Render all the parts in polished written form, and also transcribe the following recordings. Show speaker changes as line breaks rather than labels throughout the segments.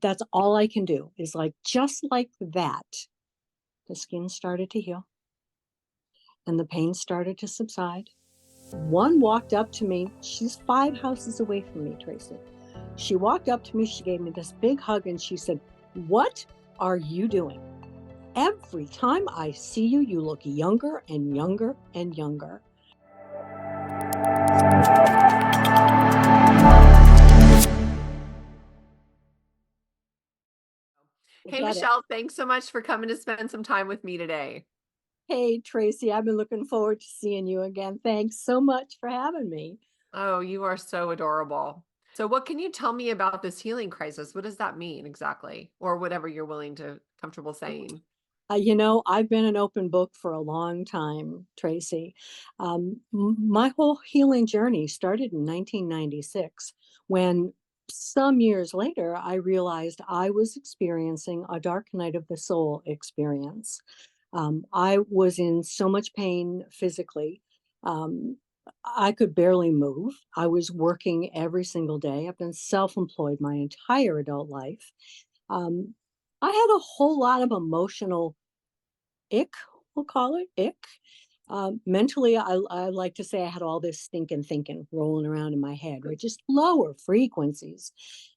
That's all I can do is like, just like that, the skin started to heal and the pain started to subside. One walked up to me. She's 5 houses away from me, Tracy. She walked up to me. She gave me this big hug and she said, "What are you doing? Every time I see you, you look younger and younger and younger."
Hey, Michelle, thanks so much for coming to spend some time with me today.
Hey, Tracy, I've been looking forward to seeing you again. Thanks so much for having me.
Oh, you are so adorable. So, what can you tell me about this healing crisis? What does that mean exactly? Or whatever you're willing to comfortable saying.
I've been an open book for a long time, Tracy. My whole healing journey started in 1996 when some years later I realized I was experiencing a dark night of the soul experience. I was in so much pain physically. Um, I could barely move. I was working every single day. I've been self employed my entire adult life. Um, I had a whole lot of emotional ick, we'll call it ick. Mentally, I like to say I had all this stinking thinking rolling around in my head, or just lower frequencies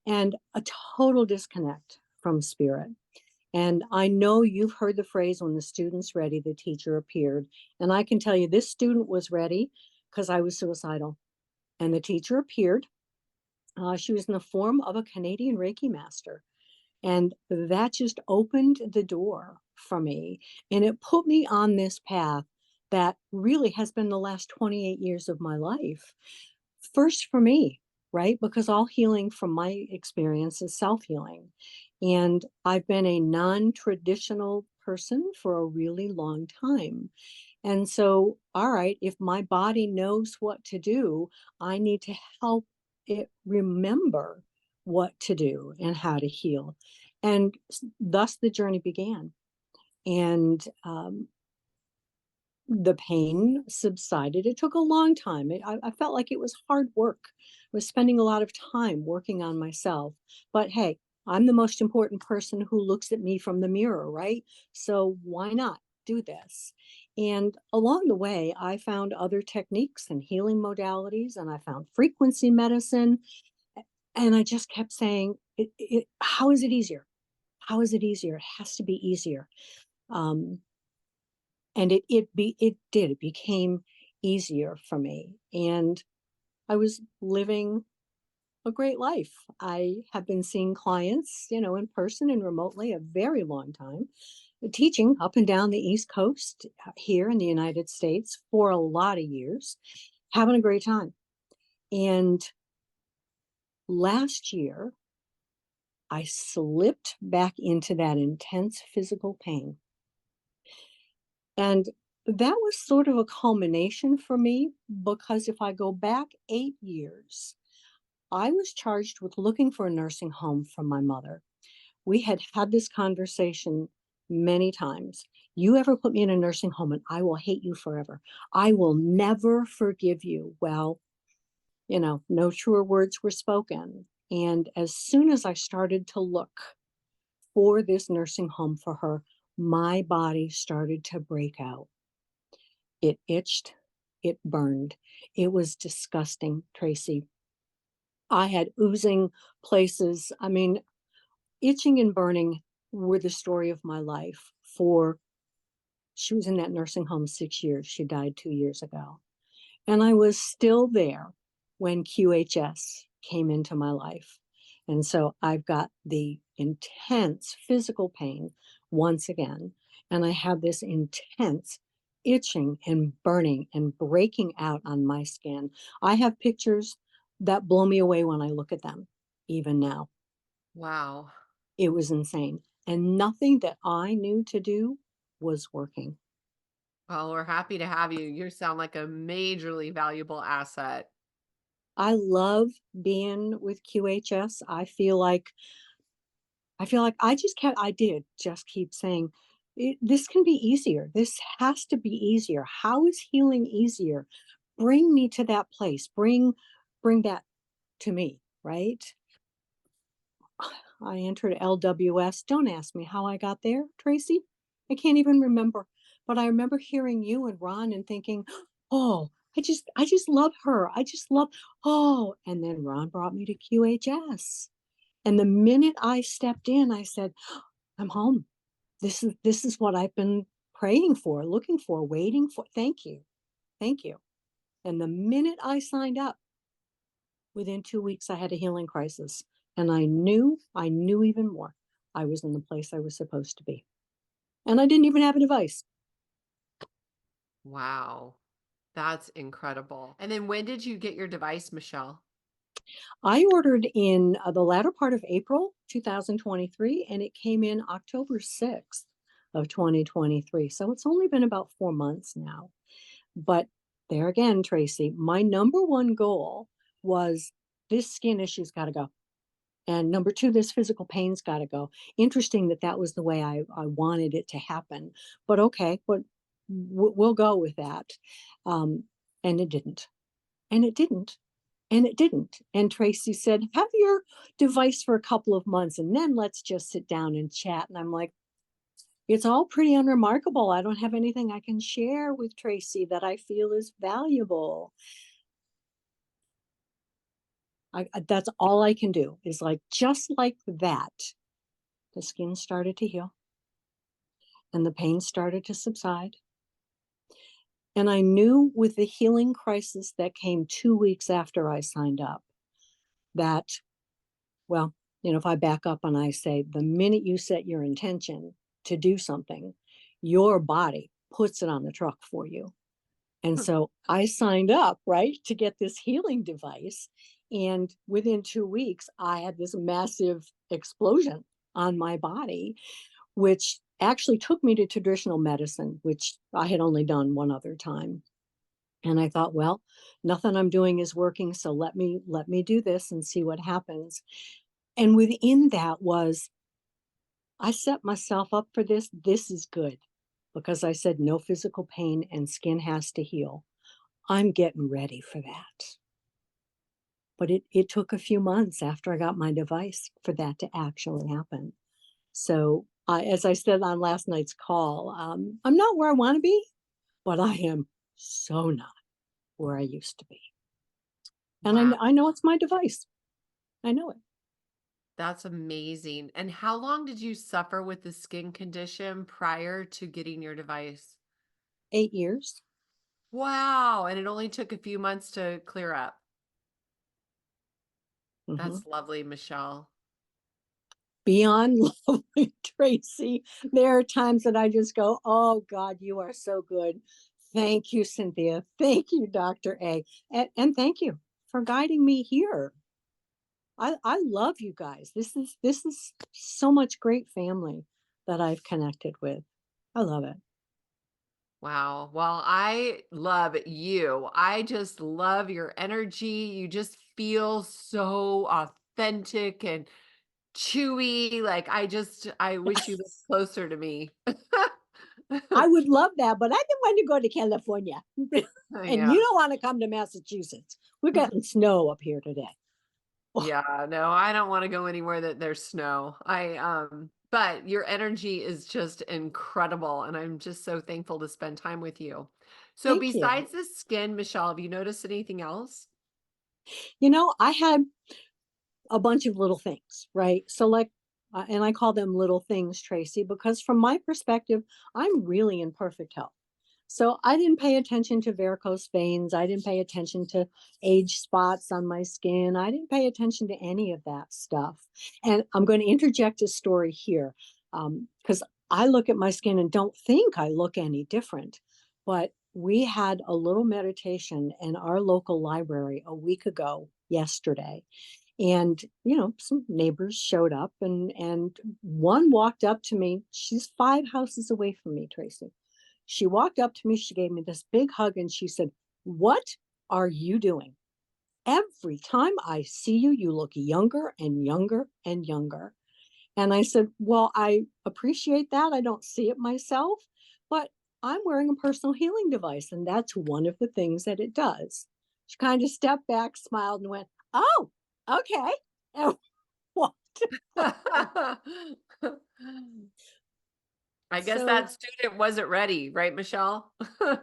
and a total disconnect from spirit. And I know you've heard the phrase, when the student's ready, the teacher appeared. And I can tell you this student was ready because I was suicidal. And the teacher appeared. She was in the form of a Canadian Reiki master. And that just opened the door for me. And it put me on this path that really has been the last 28 years of my life. First for me, right? Because all healing from my experience is self healing. And I've been a non traditional person for a really long time. And so, all right, if my body knows what to do, I need to help it remember what to do and how to heal. And thus the journey began. And the pain subsided. It took a long time. I felt like it was hard work. I was spending a lot of time working on myself. But hey, I'm the most important person who looks at me from the mirror, right? So why not do this? And along the way, I found other techniques and healing modalities, and I found frequency medicine. And I just kept saying, how is it easier? How is it easier? It has to be easier. Um, and it became easier for me, and I was living a great life. I have been seeing clients, in person and remotely, a very long time, teaching up and down the East Coast, here in the United States for a lot of years, having a great time. And last year I slipped back into that intense physical pain. And that was sort of a culmination for me, because if I go back 8 years, I was charged with looking for a nursing home for my mother. We had had this conversation many times. You ever put me in a nursing home and I will hate you forever. I will never forgive you. Well, no truer words were spoken. And as soon as I started to look for this nursing home for her, my body started to break out. It itched, it burned. It was disgusting, Tracy. I had oozing places. I mean, itching and burning were the story of my life. She was in that nursing home 6 years. She died 2 years ago. And I was still there when QHS came into my life. And so I've got the intense physical pain once again. And I have this intense itching and burning and breaking out on my skin. I have pictures that blow me away when I look at them, even now.
Wow.
It was insane. And nothing that I knew to do was working.
Well, we're happy to have you. You sound like a majorly valuable asset.
I love being with QHS. I feel like I did just keep saying, this can be easier. This has to be easier. How is healing easier? Bring me to that place. Bring that to me, right? I entered LWS. Don't ask me how I got there, Tracy. I can't even remember. But I remember hearing you and Ron and thinking, oh, I just love her. I just love, oh. And then Ron brought me to QHS. And the minute I stepped in, I said, I'm home. This is what I've been praying for, looking for, waiting for. Thank you. Thank you. And the minute I signed up, within 2 weeks, I had a healing crisis. And I knew even more. I was in the place I was supposed to be. And I didn't even have a device.
Wow. That's incredible. And then when did you get your device, Michelle?
I ordered in the latter part of April 2023, and it came in October 6th of 2023. So it's only been about 4 months now. But there again, Tracy, my number one goal was this skin issue's got to go. And number two, this physical pain's got to go. Interesting that that was the way I wanted it to happen. But okay, but we'll go with that. Um, and it didn't. And it didn't. And it didn't. And Tracy said, have your device for a couple of months and then let's just sit down and chat. And I'm like, it's all pretty unremarkable. I don't have anything I can share with Tracy that I feel is valuable. That's all I can do is like, just like that, the skin started to heal and the pain started to subside. And I knew with the healing crisis that came 2 weeks after I signed up that, well, if I back up and I say, the minute you set your intention to do something, your body puts it on the truck for you. And so I signed up, right, to get this healing device. And within 2 weeks, I had this massive explosion on my body, which actually took me to traditional medicine, which I had only done one other time. And I thought, well, nothing I'm doing is working, so let me do this and see what happens. And within that was, I set myself up for this. This is good because I said no physical pain and skin has to heal. I'm getting ready for that. But it took a few months after I got my device for that to actually happen. So, as I said on last night's call, I'm not where I want to be, but I am so not where I used to be. And
Wow.
I know it's my device. I know it.
That's amazing. And how long did you suffer with the skin condition prior to getting your device?
8 years.
Wow. And it only took a few months to clear up.
Hmm.
That's lovely, Michelle.
Beyond lovely, Tracy. There are times that I just go, oh God, you are so good. Thank you, Cynthia. Thank you, Dr. A. And thank you for guiding me here. I love you guys. This is so much great family that I've connected with. I love it.
Wow. Well, I love you. I just love your energy. You just feel so authentic and chewy. Like I wish you lived closer to me.
I would love that, but I didn't want to go to California. And you
Yeah.
don't want to come to Massachusetts. We're getting snow up here today. Oh,
Yeah, no, I don't want to go anywhere that there's snow. But your energy is just incredible and I'm just so thankful to spend time with you. So
thank you.
besides the skin, Michelle, have you noticed anything else?
I had a bunch of little things, right? So, like, and I call them little things, Tracy, because from my perspective, I'm really in perfect health. So I didn't pay attention to varicose veins. I didn't pay attention to age spots on my skin. I didn't pay attention to any of that stuff. And I'm going to interject a story here because I look at my skin and don't think I look any different. But we had a little meditation in our local library a week ago, yesterday. And some neighbors showed up, and one walked up to me. She's 5 houses away from me, Tracy. She walked up to me, she gave me this big hug, and she said, what are you doing? Every time I see you, you look younger and younger and younger. And I said, well, I appreciate that. I don't see it myself, but I'm wearing a personal healing device, and that's one of the things that it does. She kind of stepped back, smiled, and went, oh, okay. And
I guess
So
that student wasn't ready, right, Michelle?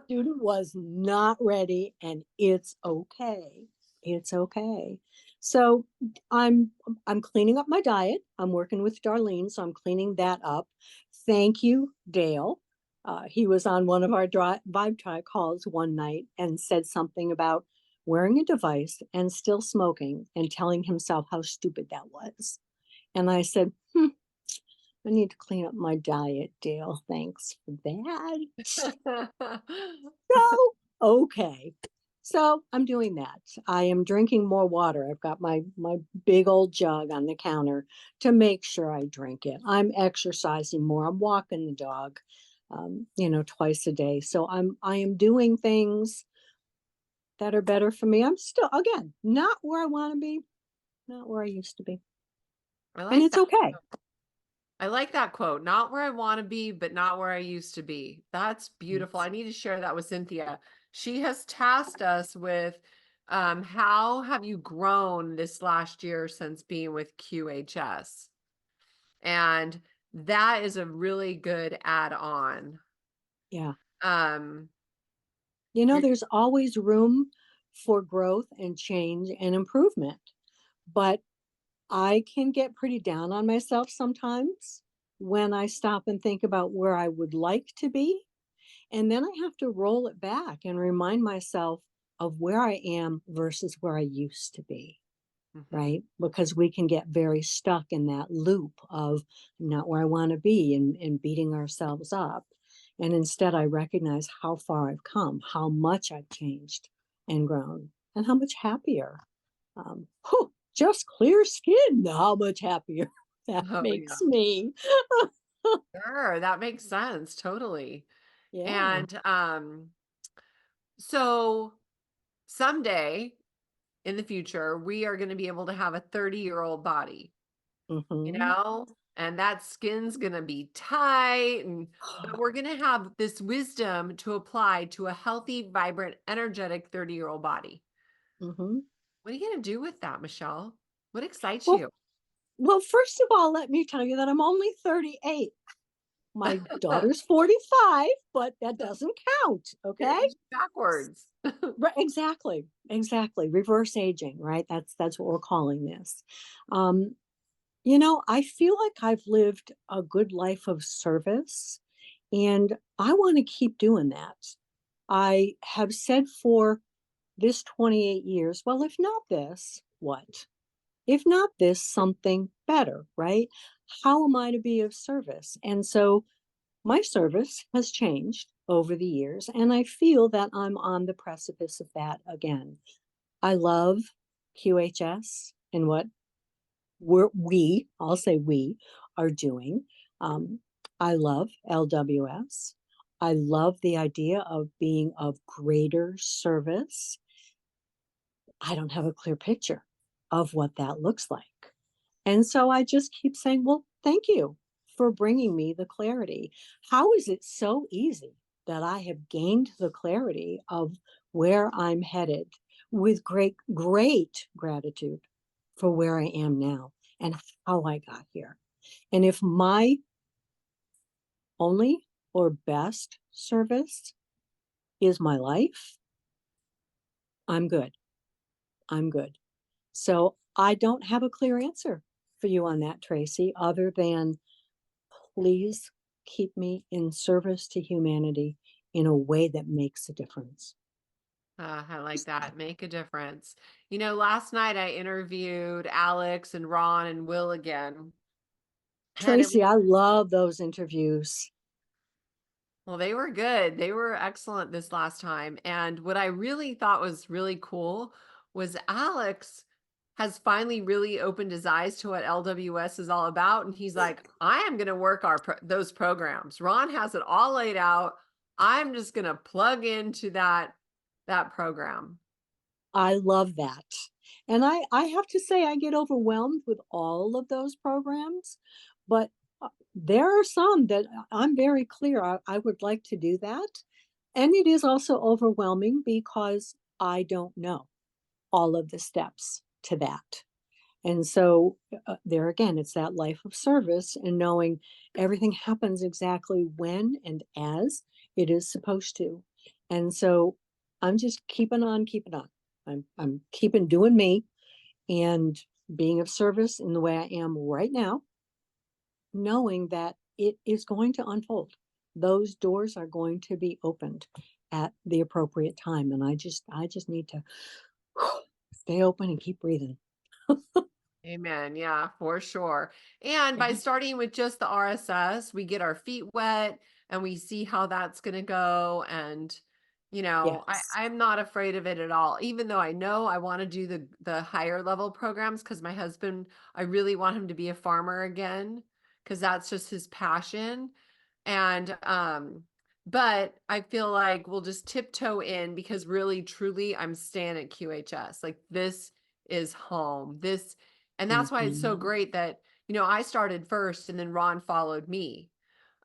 student was not ready, and it's okay. It's okay. So I'm I'm cleaning up my diet. I'm working with Darlene, so I'm cleaning that up. Thank you, Dale. He was on one of our Vibe Tribe calls one night and said something about wearing a device and still smoking and telling himself how stupid that was. And I said, I need to clean up my diet, Dale. Thanks for that. So, okay. So I'm doing that. I am drinking more water. I've got my big old jug on the counter to make sure I drink it. I'm exercising more. I'm walking the dog, twice a day. So I am doing things that are better for me. I'm still, again, not where I want to be, not where I used to be,
I
and
like
it's
that.
okay.
I like that quote. Not where I want to be, but not where I used to be. That's beautiful. I need to share that with Cynthia. She has tasked us with how have you grown this last year since being with QHS? And that is a really good add-on.
Yeah.
Um, you're,
There's always room for growth and change and improvement, but I can get pretty down on myself sometimes when I stop and think about where I would like to be. And then I have to roll it back and remind myself of where I am versus where I used to be,
Mhm.
right? Because we can get very stuck in that loop of "I'm not where I want to be," and beating ourselves up. And instead, I recognize how far I've come, how much I've changed and grown, and how much happier. Just clear skin, how much happier that
Oh
makes
yeah.
me.
Sure, that makes sense. Totally.
Yeah.
And so someday in the future, we are going to be able to have a 30-year-old body, you
Hmm.
know, and that skin's going to be tight but we're going to have this wisdom to apply to a healthy, vibrant, energetic 30-year-old body.
Hmm.
What are you going to do with that, Michelle? What excites
Well,
you?
well, first of all, let me tell you that I'm only 38. My daughter's 45, but that doesn't count.
You're
Okay.
aging backwards.
Right, exactly. Exactly. Reverse aging, right? That's what we're calling this. Um, I feel like I've lived a good life of service, and I want to keep doing that. I have said for this 28 years, well, if not this, what? If not this, something better, right? How am I to be of service? And so my service has changed over the years, and I feel that I'm on the precipice of that again. I love QHS and what I'll say we, are doing. Um, I love LWS. I love the idea of being of greater service. I don't have a clear picture of what that looks like. And so I just keep saying, well, thank you for bringing me the clarity. How is it so easy that I have gained the clarity of where I'm headed with great, great gratitude for where I am now and how I got here? And if my only or best service is my life, I'm good. I'm good. So I don't have a clear answer for you on that, Tracy, other than please keep me in service to humanity in a way that makes a difference.
I like that. Make a difference. Last night I interviewed Alex and Ron and Will again. And it was
Tracy, I love those interviews.
Well, they were good. They were excellent this last time. And what I really thought was really cool was Alex has finally really opened his eyes to what LWS is all about. And he's like, I am going to work those programs. Ron has it all laid out. I'm just going to plug into that program.
I love that. And I have to say, I get overwhelmed with all of those programs, but there are some that I'm very clear I would like to do that. And it is also overwhelming because I don't know all of the steps to that. And so there again, it's that life of service and knowing everything happens exactly when and as it is supposed to. And so I'm just keeping on, keeping on. I'm keeping doing me and being of service in the way I am right now, knowing that it is going to unfold. Those doors are going to be opened at the appropriate time. And I just need to stay open and keep breathing.
Amen. Yeah, for sure. And by
Yeah.
starting with just the RSS, we get our feet wet and we see how that's going to go. And,
Yes.
I'm not afraid of it at all, even though I know I want to do the higher level programs because my husband, I really want him to be a farmer again because that's just his passion. And but I feel like we'll just tiptoe in because really truly I'm staying at QHS. Like this is home. This and that's why it's so
Mhm.
great that, I started first and then Ron followed me.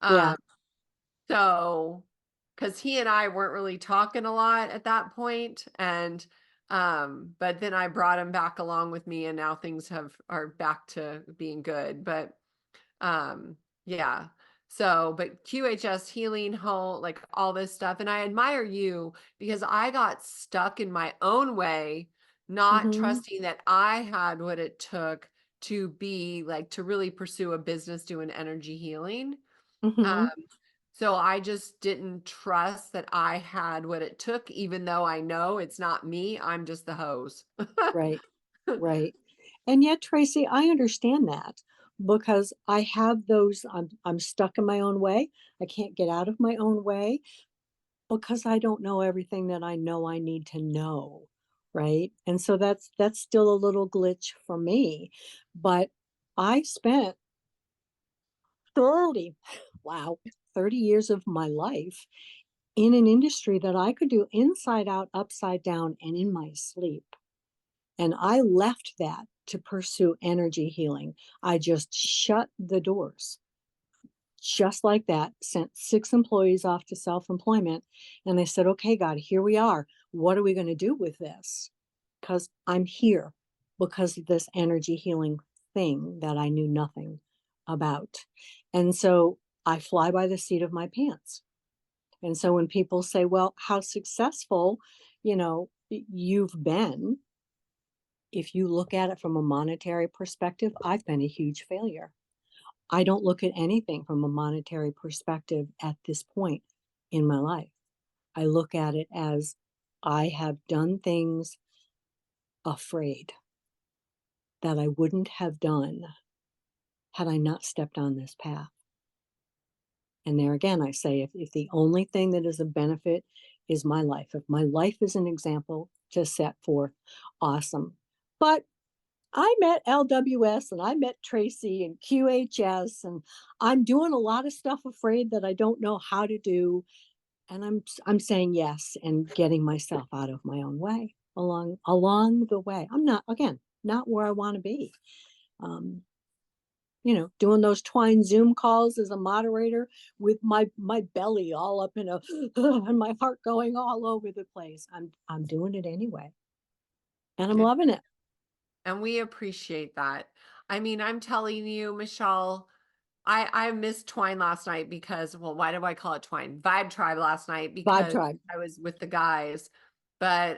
Yeah.
Um so because he and I weren't really talking a lot at that point, and but then I brought him back along with me and now things are back to being good. But yeah. So, but QHS healing whole, like all this stuff. And I admire you because I got stuck in my own way, not
Mhm.
trusting that I had what it took to be like to really pursue a business doing energy healing.
Mhm.
Um, so I just didn't trust that I had what it took, even though I know it's not me. I'm just the hose.
Right. Right. And yet, Tracy, I understand that because I have those I'm stuck in my own way. I can't get out of my own way because I don't know everything that I know I need to know, right? And so that's still a little glitch for me. But I spent 30, wow, 30 years of my life in an industry that I could do inside out, upside down, and in my sleep. And I left that to pursue energy healing. I just shut the doors just like that, sent 6 employees off to self employment. And they said, okay, God, here we are. What are we going to do with this? Because I'm here because of this energy healing thing that I knew nothing about. And so I fly by the seat of my pants. And so when people say, well, how successful, you've been, if you look at it from a monetary perspective, I've been a huge failure. I don't look at anything from a monetary perspective at this point in my life. I look at it as I have done things afraid that I wouldn't have done had I not stepped on this path. And there again, I say, if the only thing that is a benefit is my life, if my life is an example to set forth, awesome. But I met LWS and I met Tracy and QHS, and I'm doing a lot of stuff afraid that I don't know how to do. And I'm saying yes and getting myself out of my own way along the way. I'm not, again, not where I want to be. Um, doing those Twine Zoom calls as a moderator with my belly all up in a and my heart going all over the place. I'm doing it anyway, and I'm
Good.
loving it.
And we appreciate that. I mean, I'm telling you, Michelle, I missed Twine last night because, well, why do I call it Twine? Vibe Tribe last night
Vibe
because
tribe.
I was with the guys. But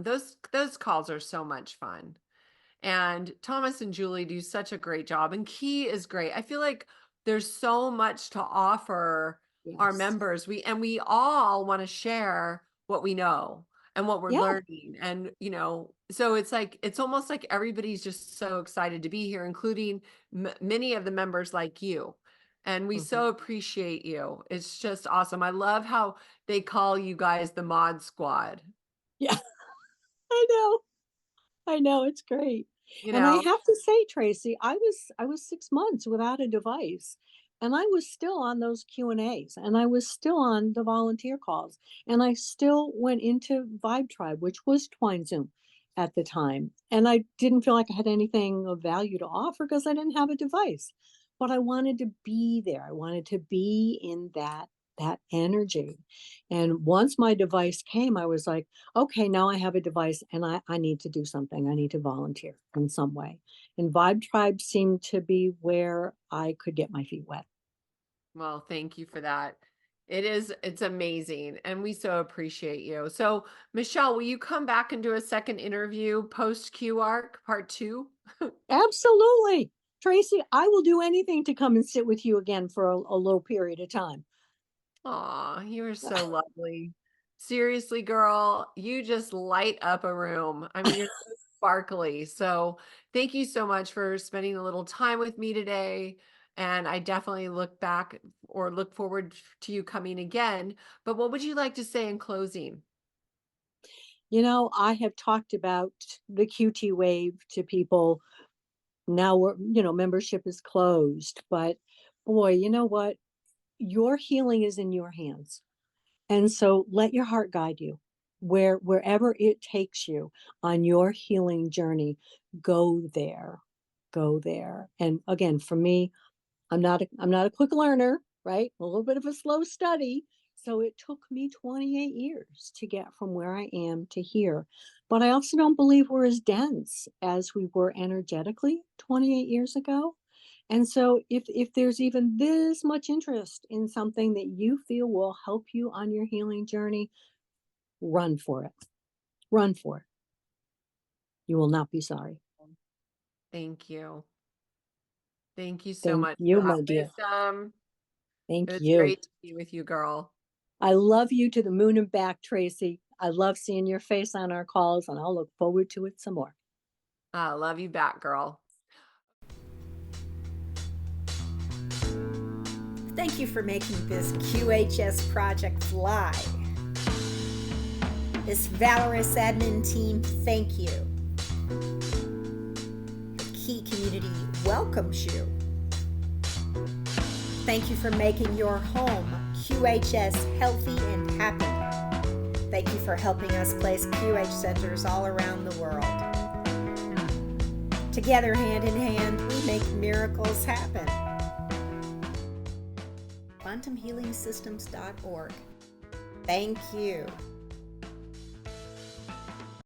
those calls are so much fun. And Thomas and Julie do such a great job. And Key is great. I feel like there's so much to offer our
Yes.
members. We all want to share what we know and what we're
Yeah.
learning. And, so it's like, it's almost like everybody's just so excited to be here, including many of the members like you. And we
Mhm.
so appreciate you. It's just awesome. I love how they call you guys the Mod Squad.
Yeah. I know. I know, it's great.
You
And I
know,
have to say, Tracy, I was 6 months without a device, and I was still on those Q&As, and I was still on the volunteer calls, and I still went into Vibe Tribe, which was Twine Zoom at the time, and I didn't feel like I had anything of value to offer because I didn't have a device, but I wanted to be there. I wanted to be in that that energy. And once my device came, I was like, okay, now I have a device and I need to do something. I need to volunteer in some way. And Vibe Tribe seemed to be where I could get my feet wet.
Well, thank you for that. It's amazing. And we so appreciate you. So, Michelle, will you come back and do a second interview post Q arc part two?
Absolutely. Tracy, I will do anything to come and sit with you again for a little period of time.
Aw, you are so lovely. Seriously, girl, you just light up a room. I mean, you're so sparkly. So, thank you so much for spending a little time with me today. And I definitely look back or look forward to you coming again. But what would you like to say in closing?
I have talked about the QT wave to people. Now membership is closed, but boy, you know what? Your healing is in your hands. And so let your heart guide you wherever it takes you on your healing journey. Go there. Go there. And again, for me, I'm not a quick learner, right? A little bit of a slow study. So it took me 28 years to get from where I am to here. But I also don't believe we're as dense as we were energetically 28 years ago. And so if there's even this much interest in something that you feel will help you on your healing journey, run for it. Run for it. You will not be sorry.
Thank you. Thank you so
Thank
much for
you,
that
my dear.
wisdom. It
Thank
was
you.
great to be with you, girl.
I love you to the moon and back, Tracy. I love seeing your face on our calls, and I'll look forward to it some more.
I love you back, girl.
Thank you for making this QHS project fly. This valorous admin team, thank you. The Key community welcomes you. Thank you for making your home QHS healthy and happy. Thank you for helping us place QH centers all around the world. Together, hand in hand, we make miracles happen. QuantumHealingSystems.org. Thank you.